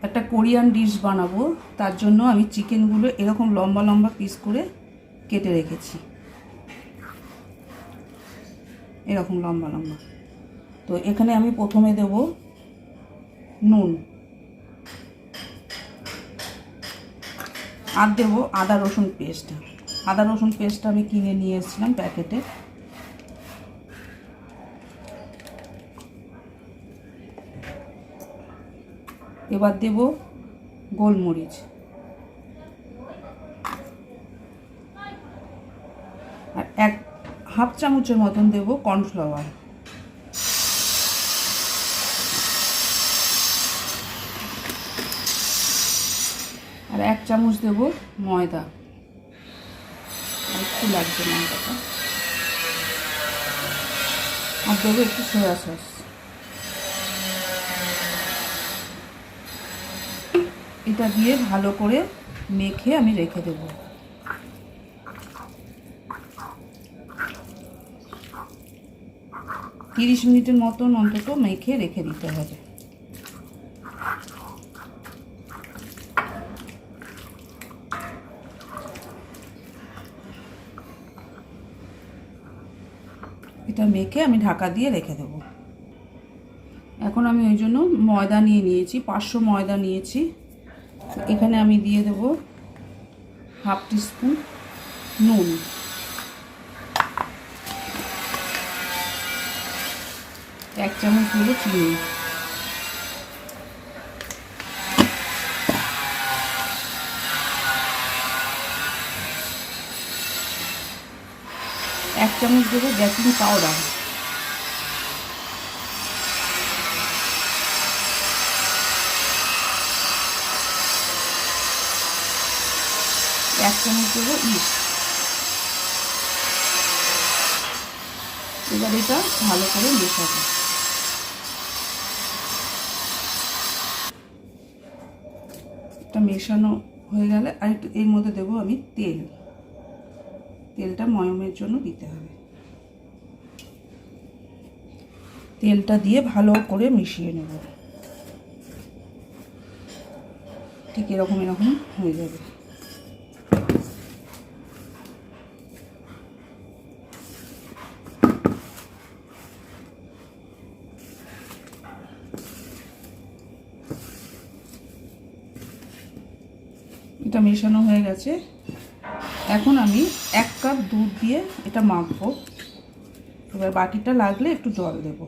একটা Korean dish বানাবো, তার জন্য আমি চিকেনগুলো এরকম লম্বা লম্বা পিস করে কেটে রেখেছি, এরকম লম্বা লম্বা। তো এখানে আমি প্রথমে দেব নুন, আর দেবো আদা রসুন পেস্ট। আদা রসুন পেস্টটা আমি কিনে নিয়ে এসেছিলাম প্যাকেটে। এবার দেব গোলমরিচ, আর হাফ চামচের মতন দেব কর্নফ্লাওয়ার, আর 1 চামচ দেব ময়দা, একটু লাগবে ময়দাটা, আর দেবো একটু সয়া সস। এটা দিয়ে ভালো করে মেখে আমি রেখে দেব। তিরিশ মিনিটের মতন অন্তত মেখে রেখে দিতে হবে। এটা মেখে আমি ঢাকা দিয়ে রেখে দেব। এখন আমি ওই জন্য ময়দা নিয়েছি, 500 ময়দা নিয়েছি। এখানে আমি দিয়ে দেব হাফ টিস্পুন নুন, এক চামচ দেব চিনি, এক চামচ দেব বেকিং পাউডার, এক চামচ দেব ইস্ট। এবার এটা ভালো করে মেশাবো। এটা মেশানো হয়ে গেলে আর একটু এর মধ্যে দেবো আমি তেল। তেলটা ময়মের জন্য দিতে হবে। তেলটা দিয়ে ভালো করে মিশিয়ে নেব। ঠিক এরকম এরকম হয়ে যাবে। এটা মেশানো হয়ে গেছে। এখন আমি 1 কাপ দুধ দিয়ে এটা মাখবো। এবার বাটিটা লাগলে একটু জল দেব।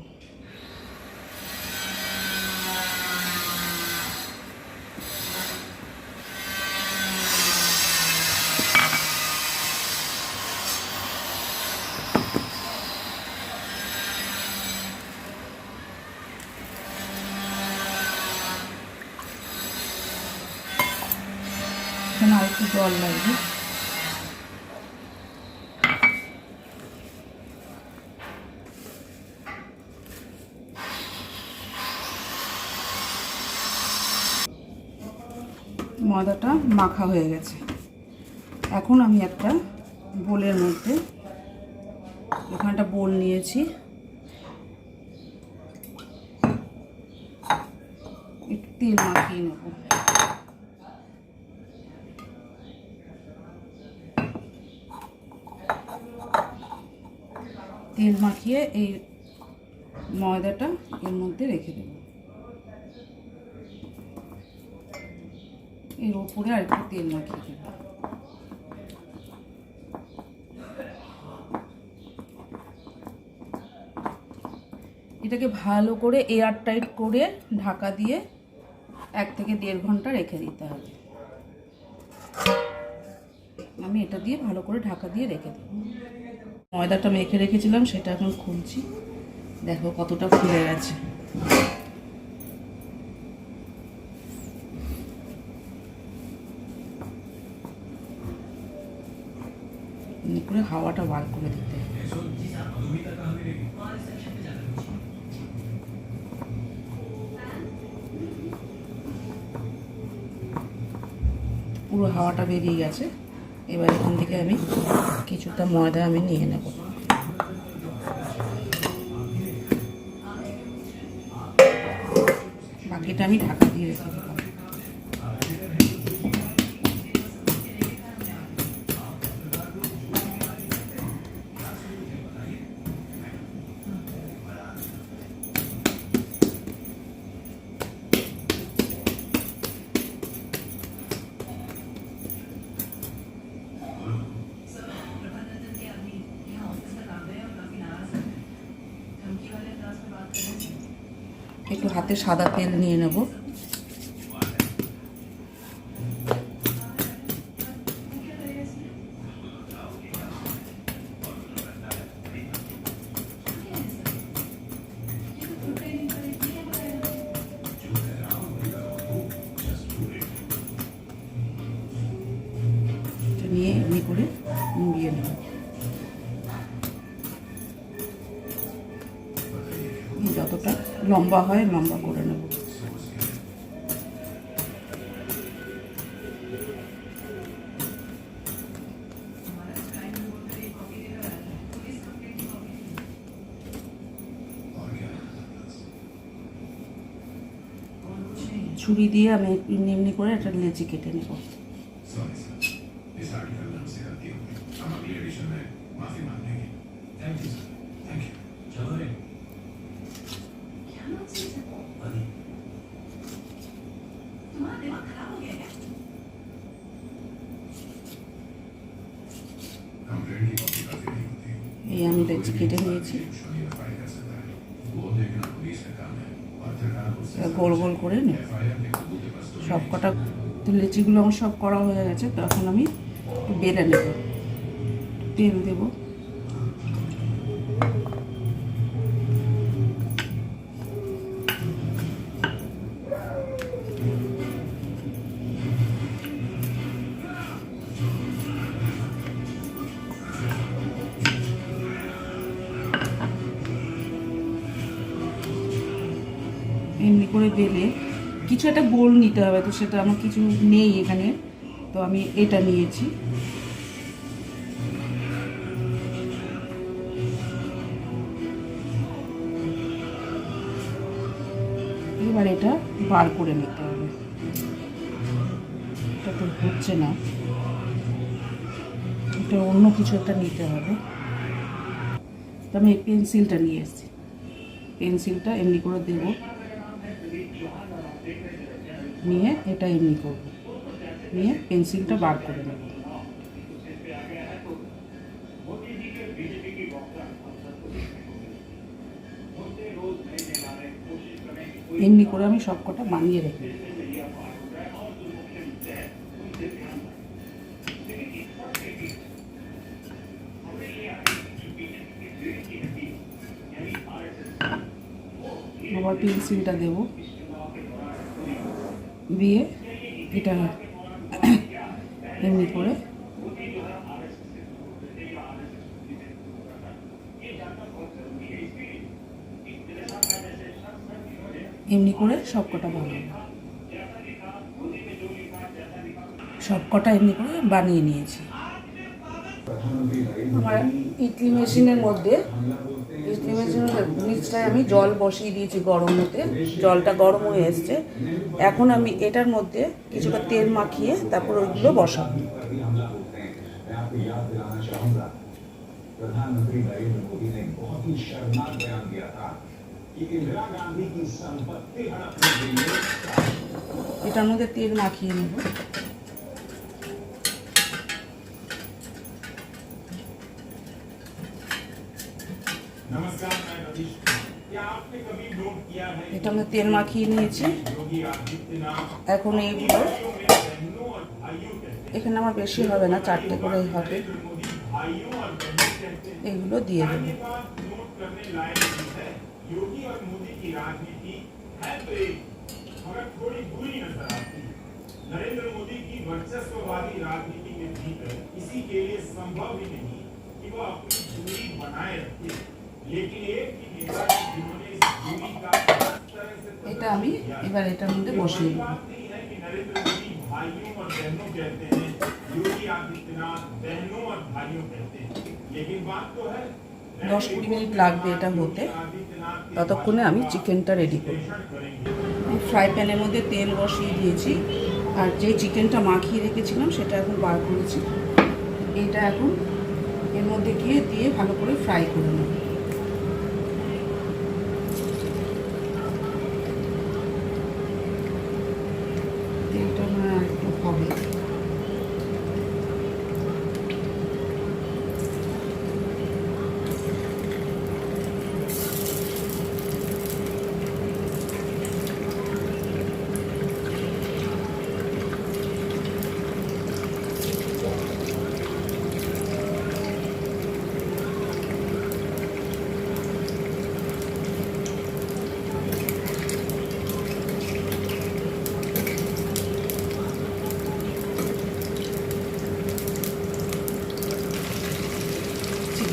এখানে আর একটু জল লাগবে। ময়দাটা মাখা হয়ে গেছে। এখন আমি একটা বোলের মধ্যে, এখানে একটা বোল নিয়েছি, একটু তেল মাখিয়ে নেব। তেল মাখিয়ে এই ময়দাটা এর মধ্যে রেখে দেব। এর উপরে আর একটু তেল মাখিয়ে দেব। এটাকে ভালো করে এয়ার টাইট করে ঢাকা দিয়ে 1 থেকে 1.5 ঘন্টা রেখে দিতে হবে। আমি এটা দিয়ে ভালো করে ঢাকা দিয়ে রেখে দেব। ময়দাটা মেখে রেখেছিলাম সেটা এখন খুলছি। দেখো কতটা ফুলে গেছে। করে হাওয়াটা বার করে দিতে হবে। পুরো হাওয়াটা বেরিয়ে গেছে। এবার এখান থেকে আমি কিছুটা ময়দা আমি নিয়ে নেব। বাকিটা আমি ঢাকা দিয়ে রেখে দিলাম। হাতে সাদা তেল নিয়ে নেব। নিয়ে এমনি করে মুড়িয়ে নেব। যতটা লম্বা হয় লম্বা করে নেব। ছুরি দিয়ে আমি এমনি করে একটা লেচি কেটে নেব। এই আমি লেচি কেটে নিয়েছি। গোল গোল করে নেব। সব কটা লেচিগুলো আমার সব করা হয়ে গেছে। তখন আমি বেলে নেব। তেল দেব। এমনি করে বেলে কিছু একটা গোল নিতে হবে, তো সেটা আমার কিছু নেই এখানে, তো আমি এটা নিয়েছি। এবার এটা বার করে নিতে হবে। এটা তো হচ্ছে না, এটা অন্য কিছু একটা নিতে হবে। তো আমি এই পেন্সিলটা নিয়ে এসেছি। পেন্সিলটা এমনি করে দেব, নিয়ে এটা এমনি করব, নিয়ে পেন্সিলটা বার করে নেব। এমনি করে আমি সব কটা বানিয়ে রেখে দেব। আবার পেন্সিলটা দেব, দিয়ে এটা এমনি করে সব কটা বানাবো। সব কটা এমনি করে বানিয়ে নিয়েছি। আমার ইডলি মেশিনের নিচটায় আমি জল বসিয়ে দিয়েছি গরম হতে। জলটা গরম হয়ে এসছে। এখন আমি এটার মধ্যে কিছুটা তেল মাখিয়ে তারপর ওইগুলো বসাবো। प्रधानमंत्री नरेंद्र मोदी ने बहुत ही शर्मनाक बयान दिया था कि इंदिरा गांधी की संपत्ति हड़पने के लिए এটার মধ্যে তেল মাখিয়ে নেব। नमस्कार, मैं रवीश। क्या आपने कभी नोट किया है এটা আমি তেল মাখিয়ে নিয়েছি। এখন এইগুলো এখানে আমার বেশি হবে না, 4টে করেই হবে। এগুলো দিয়ে দেব। योगी और मोदी की राजनीति है तो एक, मगर थोड़ी दूरी नजर आती है। नरेंद्र मोदी की वर्चस्ववादी राजनीति में जीत है, इसी के लिए संभव ही नहीं कि वो अपनी दूरी बनाए रखे। लेकिन एक ही नेता जिन्होंने इस दूरी का तरह से এটা আমি এবার এটার মধ্যে বসিয়ে দেব। नरेंद्र मोदी भाइयों और बहनों कहते हैं, योगी आदित्यनाथ बहनों और भाइयों कहते हैं, लेकिन बात तो है 10-20 মিনিট লাগবে এটা হতে। ততক্ষণে আমি চিকেনটা রেডি করব। ফ্রাই প্যানের মধ্যে তেল বসিয়ে দিয়েছি, আর যে চিকেনটা মাখিয়ে রেখেছিলাম সেটা এখন বার করেছি। এটা এখন এর মধ্যে দিয়ে ভালো করে ফ্রাই করে নেব। তেলটা আর একটু হবে।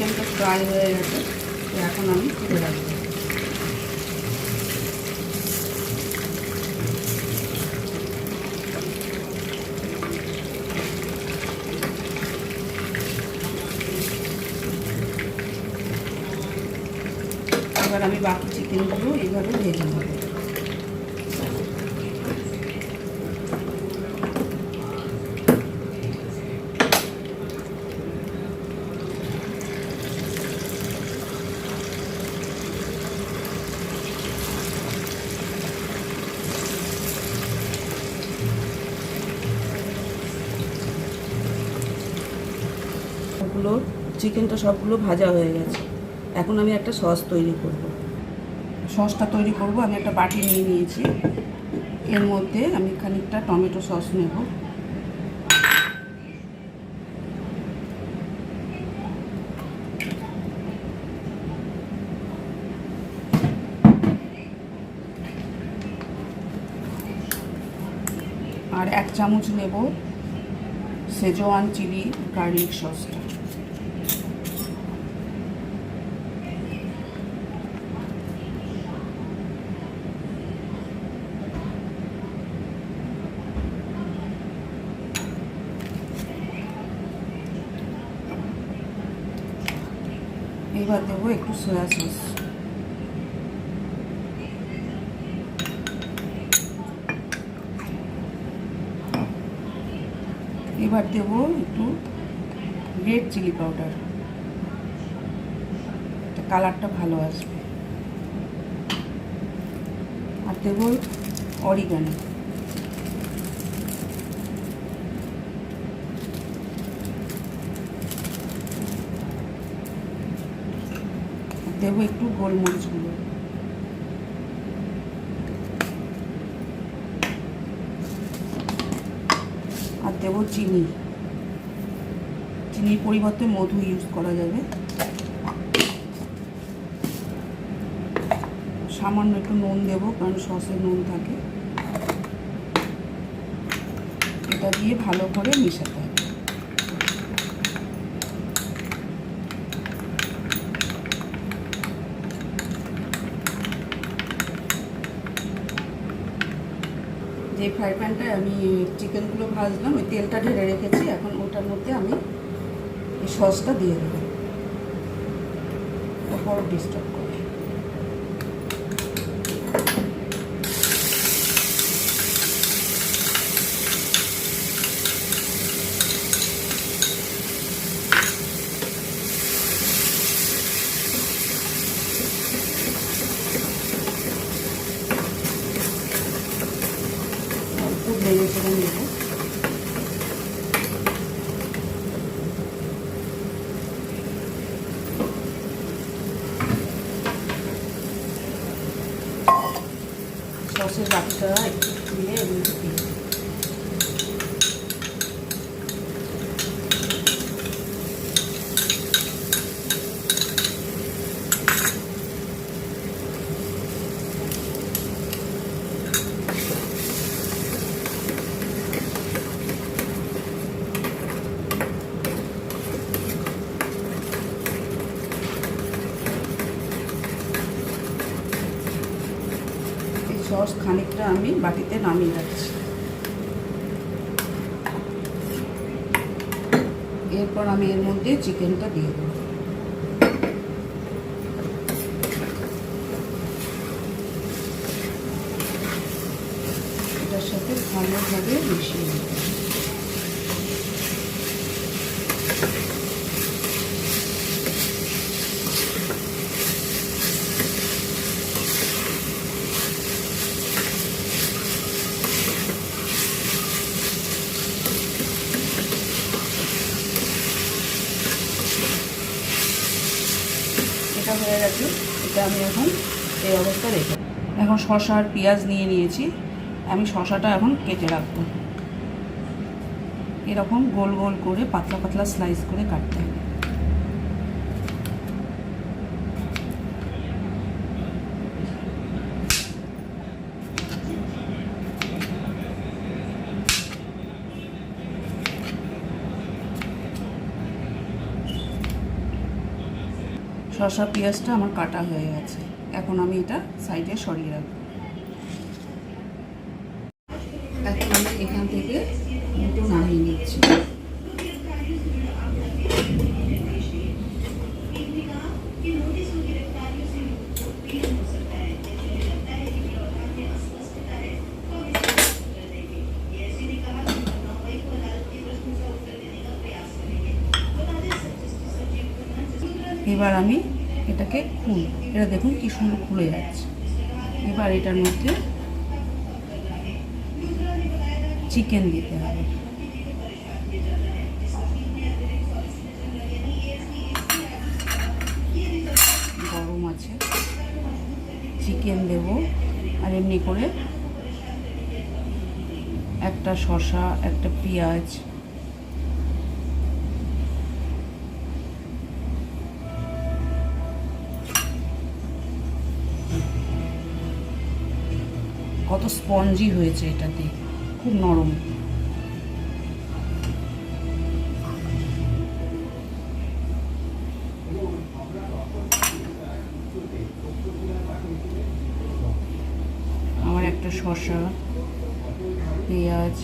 চিকেনটা ফ্রাই হয়ে গেছে, তো এখন আমি তুলে রাখবো। এবার আমি বাকি চিকেনগুলো এইভাবে ভেজে নেব। চিকেনটা সবগুলো ভাজা হয়ে গেছে। এখন আমি একটা সস তৈরি করব। সসটা তৈরি করব, আমি একটা বাটি নিয়ে নিয়েছি। এর মধ্যে আমি খানিকটা টমেটো সস নেব। আর 1 চামচ নেব সেজওয়ান চিলি গার্লিক সসটা। এবার দেবো একটু সয়া সস। এবার দেবো একটু রেড চিলি পাউডার, কালারটা ভালো আসবে। আর দেবো অরিগানো। দেবো একটু গোলমরিচ গুঁড়ো। আর দেবো চিনি। চিনির পরিবর্তে মধু ইউজ করা যাবে। সামান্য একটু নুন দেবো, কারণ সসে নুন থাকে। এটা দিয়ে ভালো করে মিশাতে হবে। যে ফ্রাই প্যানটায় আমি চিকেনগুলো ভাজলাম, ওই তেলটা ঢেলে রেখেছি। এখন ওটার মধ্যে আমি এই সসটা দিয়ে দেবো, ওপর ডিস্টার্ব করে। খুব নেড়ে চেড়ে নেব। সসের বাটিটা একটু দিয়ে এর মধ্যে দিয়ে দেব। সস খানিকটা আমি বাটিতে নামিয়ে রাখছি। এরপর আমি এর মধ্যে চিকেনটা দিয়ে দেবো। এটার সাথে ভালোভাবে মিশিয়ে দেবো। এটা হয়ে গেছে। এটা আমি এখন এই অবস্থা রেখে, এখন শসা আর পেঁয়াজ নিয়ে নিয়েছি। আমি শসাটা এখন কেটে রাখবো। এরকম গোল গোল করে পাতলা পাতলা স্লাইস করে কাটতে হবে। শসা পেঁয়াজটা আমার কাটা হয়ে গেছে, এখন আমি এটা সাইডে সরিয়ে রাখবো। এখন আমি এখান থেকে দুটো নামিয়ে নিচ্ছি। এবার আমি এটাকে এটা দেখুন কি সুন্দর খুলে যাচ্ছে। এবার এটার মধ্যে চিকেন দিতে হবে। গরম আছে, চিকেন দেব, আর এমনি করে একটা শসা, একটা পেঁয়াজ, কত স্পঞ্জি হয়েছে, এটাতে খুব নরম। আমার একটা শসা, পেঁয়াজ,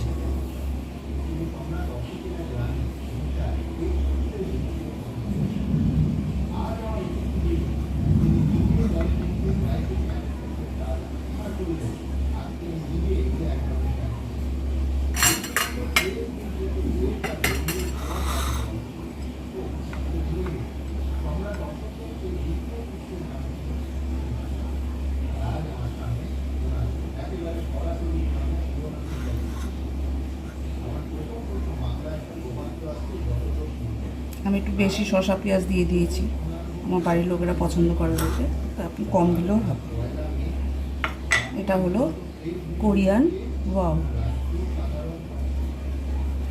আমি একটু বেশি শসা পেঁয়াজ দিয়ে দিয়েছি, আমার বাড়ির লোকেরা পছন্দ করে বলতে, তা আপনি কম দিলেও হবে। এটা হলো কোরিয়ান ওয়াও।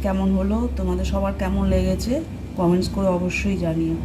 কেমন হলো, তোমাদের সবার কেমন লেগেছে কমেন্টস করে অবশ্যই জানিও।